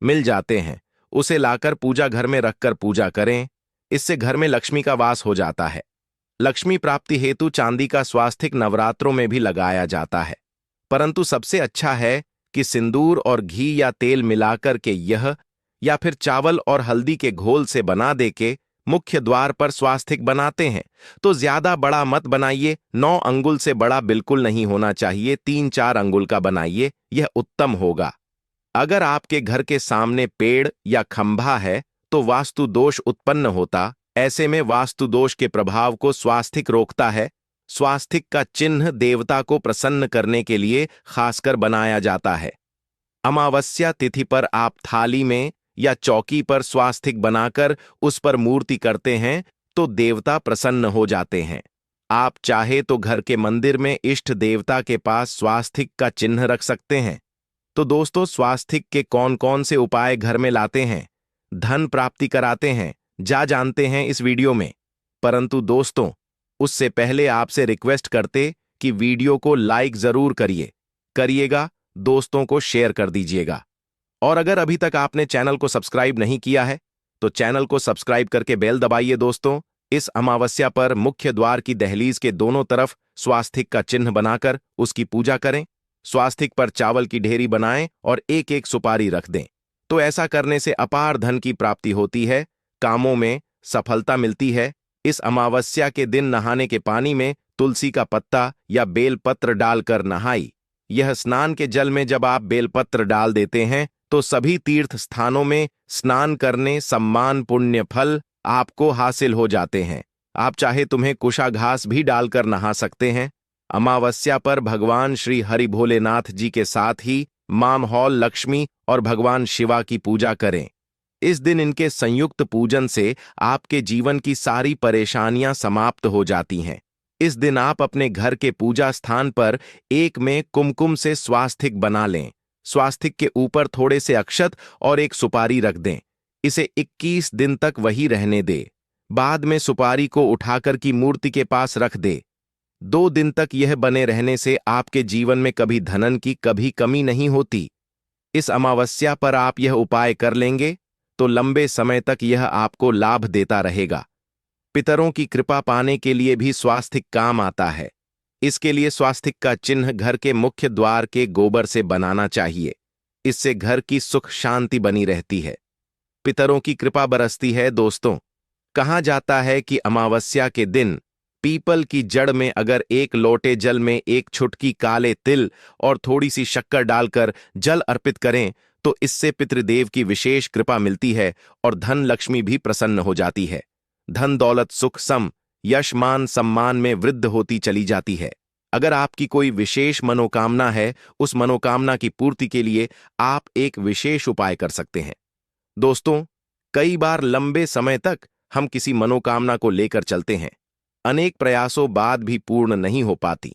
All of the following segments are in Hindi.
मिल जाते हैं, उसे लाकर पूजा घर में रखकर पूजा करें। इससे घर में लक्ष्मी का वास हो जाता है। लक्ष्मी प्राप्ति हेतु चांदी का स्वास्तिक नवरात्रों में भी लगाया जाता है, परंतु सबसे अच्छा है कि सिंदूर और घी या तेल मिलाकर के यह, या फिर चावल और हल्दी के घोल से बना दे के मुख्य द्वार पर स्वास्तिक बनाते हैं तो ज्यादा बड़ा मत बनाइए। 9 अंगुल से बड़ा बिल्कुल नहीं होना चाहिए, 3-4 अंगुल का बनाइए, यह उत्तम होगा। अगर आपके घर के सामने पेड़ या खंभा है तो वास्तु दोष उत्पन्न होता। ऐसे में वास्तु दोष के प्रभाव को स्वास्तिक रोकता है। स्वास्तिक का चिन्ह देवता को प्रसन्न करने के लिए खासकर बनाया जाता है। अमावस्या तिथि पर आप थाली में या चौकी पर स्वास्तिक बनाकर उस पर मूर्ति करते हैं तो देवता प्रसन्न हो जाते हैं। आप चाहे तो घर के मंदिर में इष्ट देवता के पास स्वास्तिक का चिन्ह रख सकते हैं। तो दोस्तों, स्वास्तिक के कौन कौन से उपाय घर में लाते हैं, धन प्राप्ति कराते हैं, जानते हैं इस वीडियो में। परंतु दोस्तों, उससे पहले आपसे रिक्वेस्ट करते कि वीडियो को लाइक जरूर करिएगा, दोस्तों को शेयर कर दीजिएगा। और अगर अभी तक आपने चैनल को सब्सक्राइब नहीं किया है तो चैनल को सब्सक्राइब करके बेल दबाइए। दोस्तों, इस अमावस्या पर मुख्य द्वार की दहलीज के दोनों तरफ स्वास्तिक का चिन्ह बनाकर उसकी पूजा करें। स्वास्तिक पर चावल की ढेरी बनाएं और एक एक सुपारी रख दें। तो ऐसा करने से अपार धन की प्राप्ति होती है, कामों में सफलता मिलती है। इस अमावस्या के दिन नहाने के पानी में तुलसी का पत्ता या बेलपत्र डालकर नहाई। यह स्नान के जल में जब आप बेलपत्र डाल देते हैं तो सभी तीर्थ स्थानों में स्नान करने सम्मान पुण्य फल आपको हासिल हो जाते हैं। आप चाहे तुम्हें कुशा घास भी डालकर नहा सकते हैं। अमावस्या पर भगवान श्री हरि भोलेनाथ जी के साथ ही मां हौल लक्ष्मी और भगवान शिवा की पूजा करें। इस दिन इनके संयुक्त पूजन से आपके जीवन की सारी परेशानियां समाप्त हो जाती हैं। इस दिन आप अपने घर के पूजा स्थान पर एक में कुमकुम से स्वास्तिक बना लें। स्वास्तिक के ऊपर थोड़े से अक्षत और एक सुपारी रख दें। इसे 21 दिन तक वही रहने दे। बाद में सुपारी को उठाकर की मूर्ति के पास रख दे। 2 दिन तक यह बने रहने से आपके जीवन में कभी धनन की कभी कमी नहीं होती। इस अमावस्या पर आप यह उपाय कर लेंगे तो लंबे समय तक यह आपको लाभ देता रहेगा। पितरों की कृपा पाने के लिए भी स्वास्तिक काम आता है। इसके लिए स्वास्तिक का चिन्ह घर के मुख्य द्वार के गोबर से बनाना चाहिए। इससे घर की सुख शांति बनी रहती है, पितरों की कृपा बरसती है। दोस्तों, कहा जाता है कि अमावस्या के दिन पीपल की जड़ में अगर एक लोटे जल में एक छुटकी काले तिल और थोड़ी सी शक्कर डालकर जल अर्पित करें तो इससे पितृदेव की विशेष कृपा मिलती है और धन लक्ष्मी भी प्रसन्न हो जाती है। धन दौलत सुख सम यश मान सम्मान में वृद्धि होती चली जाती है। अगर आपकी कोई विशेष मनोकामना है, उस मनोकामना की पूर्ति के लिए आप एक विशेष उपाय कर सकते हैं। दोस्तों, कई बार लंबे समय तक हम किसी मनोकामना को लेकर चलते हैं, अनेक प्रयासों बाद भी पूर्ण नहीं हो पाती।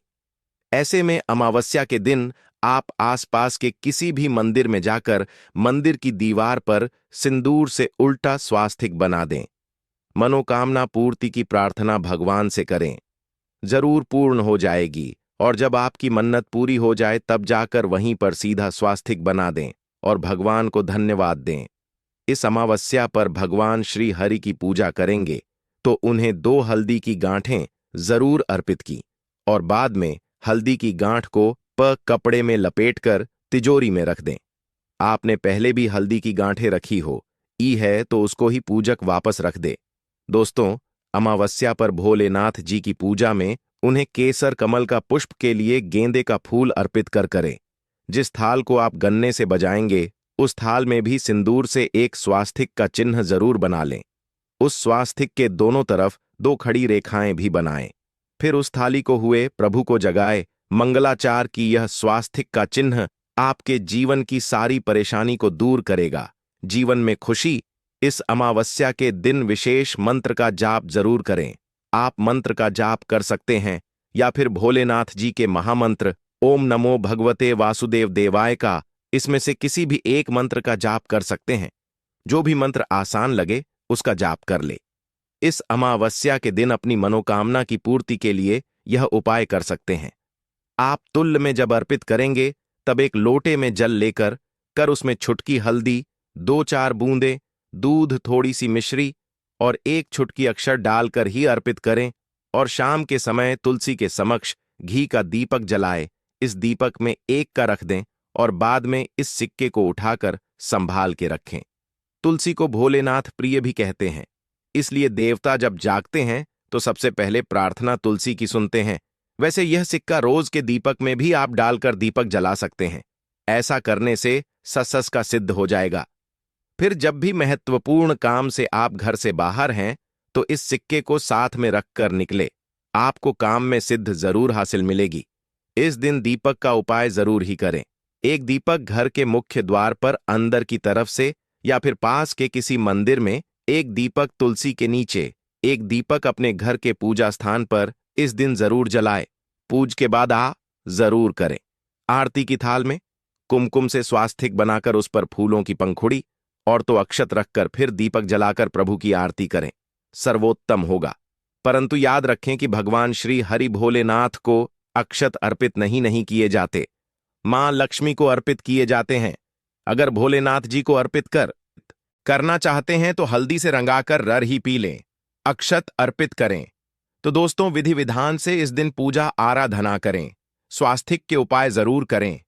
ऐसे में अमावस्या के दिन आप आसपास के किसी भी मंदिर में जाकर मंदिर की दीवार पर सिंदूर से उल्टा स्वास्तिक बना दें। मनोकामना पूर्ति की प्रार्थना भगवान से करें, जरूर पूर्ण हो जाएगी। और जब आपकी मन्नत पूरी हो जाए तब जाकर वहीं पर सीधा स्वास्तिक बना दें और भगवान को धन्यवाद दें। इस अमावस्या पर भगवान श्री हरि की पूजा करेंगे तो उन्हें 2 हल्दी की गांठें जरूर अर्पित की और बाद में हल्दी की गांठ को कपड़े में लपेटकर तिजोरी में रख दें। आपने पहले भी हल्दी की गांठें रखी हो है तो उसको ही पूजक वापस रख दे। दोस्तों, अमावस्या पर भोलेनाथ जी की पूजा में उन्हें केसर कमल का पुष्प के लिए गेंदे का फूल अर्पित करें। जिस थाल को आप गन्ने से बजाएंगे उस थाल में भी सिंदूर से एक स्वास्तिक का चिन्ह जरूर बना लें। उस स्वास्तिक के दोनों तरफ 2 खड़ी रेखाएं भी बनाएं। फिर उस थाली को हुए प्रभु को जगाए मंगलाचार की यह स्वास्तिक का चिन्ह आपके जीवन की सारी परेशानी को दूर करेगा, जीवन में खुशी। इस अमावस्या के दिन विशेष मंत्र का जाप जरूर करें। आप मंत्र का जाप कर सकते हैं या फिर भोलेनाथ जी के महामंत्र ओम नमो भगवते वासुदेव देवाय का, इसमें से किसी भी एक मंत्र का जाप कर सकते हैं। जो भी मंत्र आसान लगे उसका जाप कर ले। इस अमावस्या के दिन अपनी मनोकामना की पूर्ति के लिए यह उपाय कर सकते हैं। आप तुल्य में जब अर्पित करेंगे तब एक लोटे में जल लेकर उसमें छुटकी हल्दी 2-4 बूंदें दूध, थोड़ी सी मिश्री और 1 चुटकी अक्षर डालकर ही अर्पित करें और शाम के समय तुलसी के समक्ष घी का दीपक जलाए। इस दीपक में 1 का रख दें और बाद में इस सिक्के को उठाकर संभाल के रखें। तुलसी को भोलेनाथ प्रिय भी कहते हैं, इसलिए देवता जब जागते हैं तो सबसे पहले प्रार्थना तुलसी की सुनते हैं। वैसे यह सिक्का रोज के दीपक में भी आप डालकर दीपक जला सकते हैं। ऐसा करने से सस का सिद्ध हो जाएगा। फिर जब भी महत्वपूर्ण काम से आप घर से बाहर हैं तो इस सिक्के को साथ में रखकर निकले। आपको काम में सिद्ध जरूर हासिल मिलेगी। इस दिन दीपक का उपाय जरूर ही करें। एक दीपक घर के मुख्य द्वार पर अंदर की तरफ से या फिर पास के किसी मंदिर में, एक दीपक तुलसी के नीचे, एक दीपक अपने घर के पूजा स्थान पर इस दिन जरूर जलाए। पूज के बाद जरूर करें। आरती की थाल में कुमकुम से स्वास्तिक बनाकर उस पर फूलों की पंखुड़ी और तो अक्षत रखकर फिर दीपक जलाकर प्रभु की आरती करें, सर्वोत्तम होगा। परंतु याद रखें कि भगवान श्री हरि भोलेनाथ को अक्षत अर्पित नहीं किए जाते, मां लक्ष्मी को अर्पित किए जाते हैं। अगर भोलेनाथ जी को अर्पित करना चाहते हैं तो हल्दी से रंगाकर रर ही पी लें, अक्षत अर्पित करें। तो दोस्तों, विधि विधान से इस दिन पूजा आराधना करें, स्वास्तिक के उपाय जरूर करें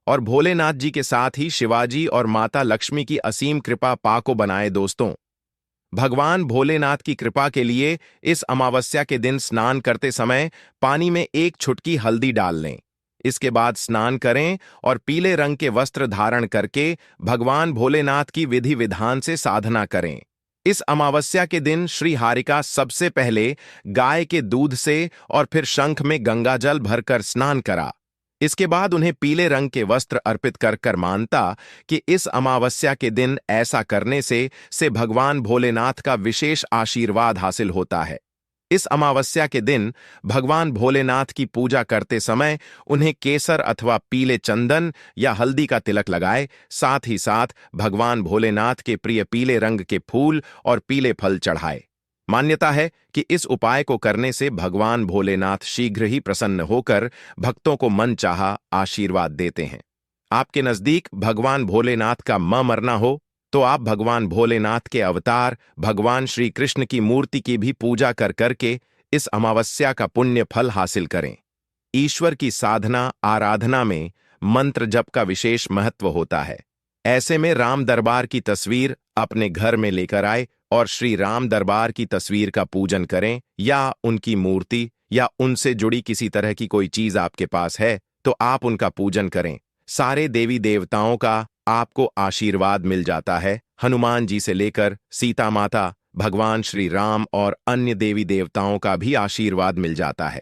और भोलेनाथ जी के साथ ही शिवाजी और माता लक्ष्मी की असीम कृपा पाको बनाए। दोस्तों, भगवान भोलेनाथ की कृपा के लिए इस अमावस्या के दिन स्नान करते समय पानी में 1 चुटकी हल्दी डाल लें। इसके बाद स्नान करें और पीले रंग के वस्त्र धारण करके भगवान भोलेनाथ की विधि विधान से साधना करें। इस अमावस्या के दिन श्री हारिका सबसे पहले गाय के दूध से और फिर शंख में गंगा जल भरकर स्नान करा। इसके बाद उन्हें पीले रंग के वस्त्र अर्पित कर मानता कि इस अमावस्या के दिन ऐसा करने से भगवान भोलेनाथ का विशेष आशीर्वाद हासिल होता है। इस अमावस्या के दिन भगवान भोलेनाथ की पूजा करते समय उन्हें केसर अथवा पीले चंदन या हल्दी का तिलक लगाए। साथ ही साथ भगवान भोलेनाथ के प्रिय पीले रंग के फूल और पीले फल चढ़ाए। मान्यता है कि इस उपाय को करने से भगवान भोलेनाथ शीघ्र ही प्रसन्न होकर भक्तों को मनचाहा आशीर्वाद देते हैं। आपके नजदीक भगवान भोलेनाथ का मरना हो तो आप भगवान भोलेनाथ के अवतार भगवान श्री कृष्ण की मूर्ति की भी पूजा करके इस अमावस्या का पुण्य फल हासिल करें। ईश्वर की साधना आराधना में मंत्र जप का विशेष महत्व होता है। ऐसे में राम दरबार की तस्वीर अपने घर में लेकर आए और श्री राम दरबार की तस्वीर का पूजन करें, या उनकी मूर्ति या उनसे जुड़ी किसी तरह की कोई चीज आपके पास है तो आप उनका पूजन करें। सारे देवी देवताओं का आपको आशीर्वाद मिल जाता है। हनुमान जी से लेकर सीता माता, भगवान श्री राम और अन्य देवी देवताओं का भी आशीर्वाद मिल जाता है।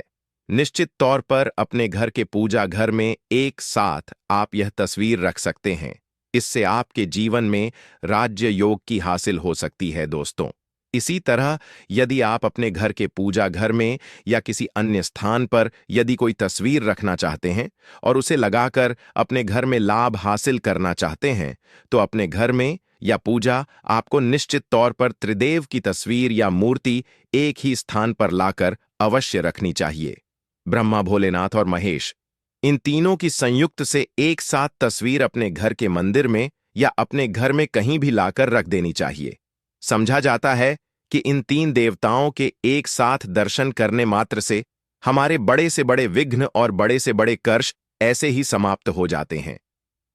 निश्चित तौर पर अपने घर के पूजा घर में एक साथ आप यह तस्वीर रख सकते हैं। इससे आपके जीवन में राज्य योग की हासिल हो सकती है। दोस्तों, इसी तरह यदि आप अपने घर के पूजा घर में या किसी अन्य स्थान पर यदि कोई तस्वीर रखना चाहते हैं और उसे लगाकर अपने घर में लाभ हासिल करना चाहते हैं तो अपने घर में या पूजा आपको निश्चित तौर पर त्रिदेव की तस्वीर या मूर्ति एक ही स्थान पर लाकर अवश्य रखनी चाहिए। ब्रह्मा, भोलेनाथ और महेश, इन तीनों की संयुक्त से एक साथ तस्वीर अपने घर के मंदिर में या अपने घर में कहीं भी लाकर रख देनी चाहिए। समझा जाता है कि इन 3 देवताओं के एक साथ दर्शन करने मात्र से हमारे बड़े से बड़े विघ्न और बड़े से बड़े कर्ष ऐसे ही समाप्त हो जाते हैं।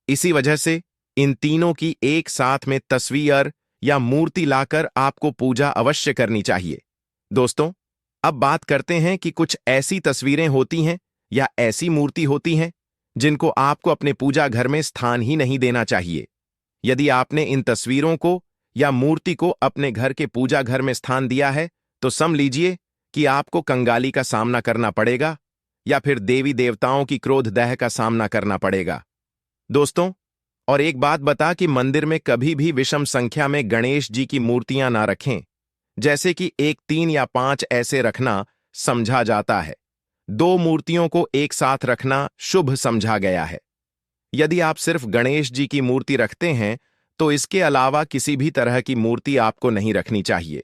इसी वजह से इन तीनों की एक साथ में तस्वीर या मूर्ति लाकर आपको पूजा अवश्य करनी चाहिए। दोस्तों, अब बात करते हैं कि कुछ ऐसी तस्वीरें होती हैं या ऐसी मूर्ति होती हैं जिनको आपको अपने पूजा घर में स्थान ही नहीं देना चाहिए। यदि आपने इन तस्वीरों को या मूर्ति को अपने घर के पूजा घर में स्थान दिया है तो समझ लीजिए कि आपको कंगाली का सामना करना पड़ेगा या फिर देवी देवताओं की क्रोध दह का सामना करना पड़ेगा। दोस्तों, और एक बात बता कि मंदिर में कभी भी विषम संख्या में गणेश जी की मूर्तियां ना रखें, जैसे कि 1, 3 या 5 ऐसे रखना समझा जाता है। 2 मूर्तियों को एक साथ रखना शुभ समझा गया है। यदि आप सिर्फ गणेश जी की मूर्ति रखते हैं तो इसके अलावा किसी भी तरह की मूर्ति आपको नहीं रखनी चाहिए।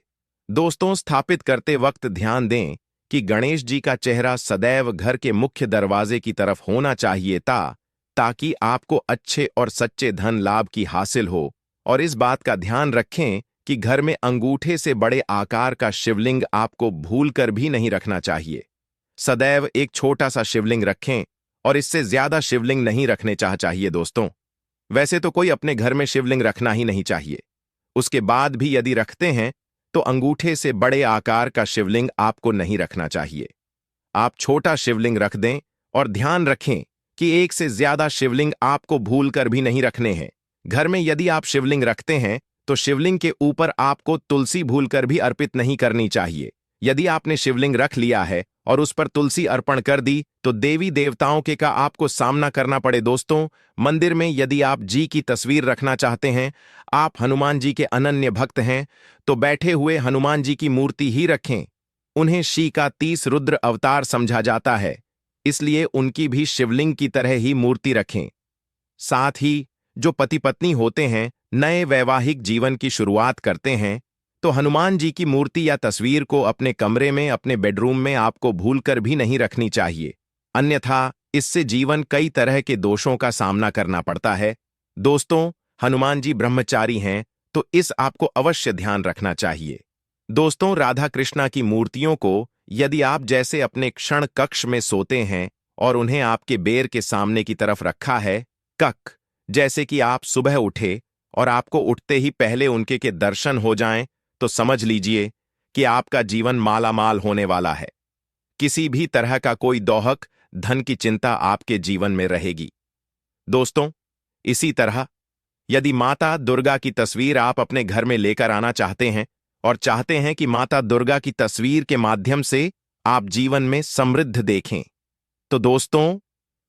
दोस्तों, स्थापित करते वक्त ध्यान दें कि गणेश जी का चेहरा सदैव घर के मुख्य दरवाजे की तरफ होना चाहिए ताकि आपको अच्छे और सच्चे धन लाभ की हासिल हो और इस बात का ध्यान रखें कि घर में अंगूठे से बड़े आकार का शिवलिंग आपको भूलकर भी नहीं रखना चाहिए। सदैव एक छोटा सा शिवलिंग रखें और इससे ज्यादा शिवलिंग नहीं रखने चाहिए दोस्तों। वैसे तो कोई अपने घर में शिवलिंग रखना ही नहीं चाहिए। उसके बाद भी यदि रखते हैं तो अंगूठे से बड़े आकार का शिवलिंग आपको नहीं रखना चाहिए। आप छोटा शिवलिंग रख दें और ध्यान रखें कि एक से ज्यादा शिवलिंग आपको भूलकर भी नहीं रखने हैं। घर में यदि आप शिवलिंग रखते हैं तो शिवलिंग के ऊपर आपको तुलसी भूलकर भी अर्पित नहीं करनी चाहिए। यदि आपने शिवलिंग रख लिया है और उस पर तुलसी अर्पण कर दी तो देवी देवताओं के का आपको सामना करना पड़े दोस्तों। मंदिर में यदि आप जी की तस्वीर रखना चाहते हैं, आप हनुमान जी के अनन्य भक्त हैं, तो बैठे हुए हनुमान जी की मूर्ति ही रखें। उन्हें शी का 30 रुद्र अवतार समझा जाता है, इसलिए उनकी भी शिवलिंग की तरह ही मूर्ति रखें। साथ ही जो पति पत्नी होते हैं, नए वैवाहिक जीवन की शुरुआत करते हैं, तो हनुमान जी की मूर्ति या तस्वीर को अपने कमरे में, अपने बेडरूम में आपको भूलकर भी नहीं रखनी चाहिए। अन्यथा इससे जीवन कई तरह के दोषों का सामना करना पड़ता है। दोस्तों, हनुमान जी ब्रह्मचारी हैं, तो इस आपको अवश्य ध्यान रखना चाहिए। दोस्तों, राधा कृष्णा की मूर्तियों को यदि आप जैसे अपने क्षण कक्ष में सोते हैं और उन्हें आपके बेर के सामने की तरफ रखा है, कक जैसे कि आप सुबह उठे और आपको उठते ही पहले उनके के दर्शन हो जाएं, तो समझ लीजिए कि आपका जीवन मालामाल होने वाला है। किसी भी तरह का कोई दोहक, धन की चिंता आपके जीवन में रहेगी। दोस्तों, इसी तरह यदि माता दुर्गा की तस्वीर आप अपने घर में लेकर आना चाहते हैं और चाहते हैं कि माता दुर्गा की तस्वीर के माध्यम से आप जीवन में समृद्ध देखें, तो दोस्तों,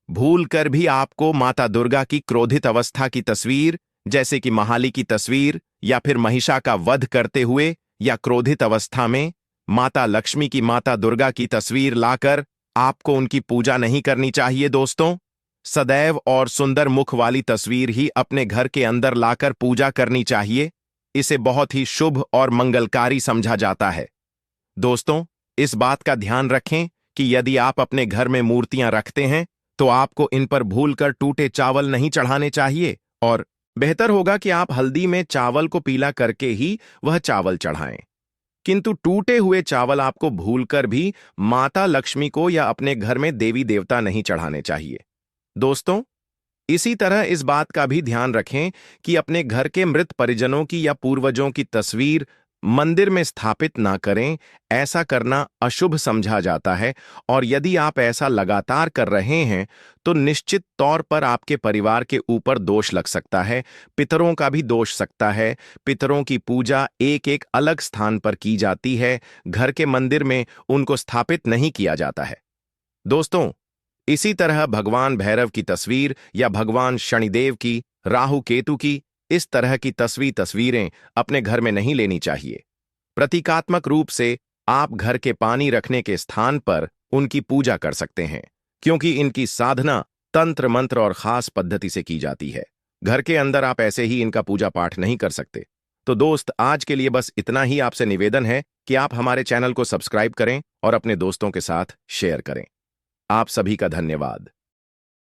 भूल कर भी आपको माता दुर्गा की क्रोधित अवस्था की तस्वीर, जैसे कि महाली की तस्वीर या फिर महिषा का वध करते हुए या क्रोधित अवस्था में माता लक्ष्मी की, माता दुर्गा की तस्वीर लाकर आपको उनकी पूजा नहीं करनी चाहिए। दोस्तों, सदैव और सुंदर मुख वाली तस्वीर ही अपने घर के अंदर लाकर पूजा करनी चाहिए। इसे बहुत ही शुभ और मंगलकारी समझा जाता है। दोस्तों, इस बात का ध्यान रखें कि यदि आप अपने घर में मूर्तियां रखते हैं तो आपको इन पर भूलकर टूटे चावल नहीं चढ़ाने चाहिए, और बेहतर होगा कि आप हल्दी में चावल को पीला करके ही वह चावल चढ़ाएं। किंतु टूटे हुए चावल आपको भूलकर भी माता लक्ष्मी को या अपने घर में देवी देवता नहीं चढ़ाने चाहिए। दोस्तों, इसी तरह इस बात का भी ध्यान रखें कि अपने घर के मृत परिजनों की या पूर्वजों की तस्वीर मंदिर में स्थापित ना करें। ऐसा करना अशुभ समझा जाता है, और यदि आप ऐसा लगातार कर रहे हैं तो निश्चित तौर पर आपके परिवार के ऊपर दोष लग सकता है, पितरों का भी दोष सकता है। पितरों की पूजा एक एक अलग स्थान पर की जाती है, घर के मंदिर में उनको स्थापित नहीं किया जाता है। दोस्तों, इसी तरह भगवान भैरव की तस्वीर या भगवान शनिदेव की, राहु केतु की, इस तरह की तस्वीरें अपने घर में नहीं लेनी चाहिए। प्रतीकात्मक रूप से आप घर के पानी रखने के स्थान पर उनकी पूजा कर सकते हैं, क्योंकि इनकी साधना तंत्र मंत्र और खास पद्धति से की जाती है। घर के अंदर आप ऐसे ही इनका पूजा पाठ नहीं कर सकते। तो दोस्त, आज के लिए बस इतना ही आपसे निवेदन है कि आप हमारे चैनल को सब्सक्राइब करें और अपने दोस्तों के साथ शेयर करें। आप सभी का धन्यवाद।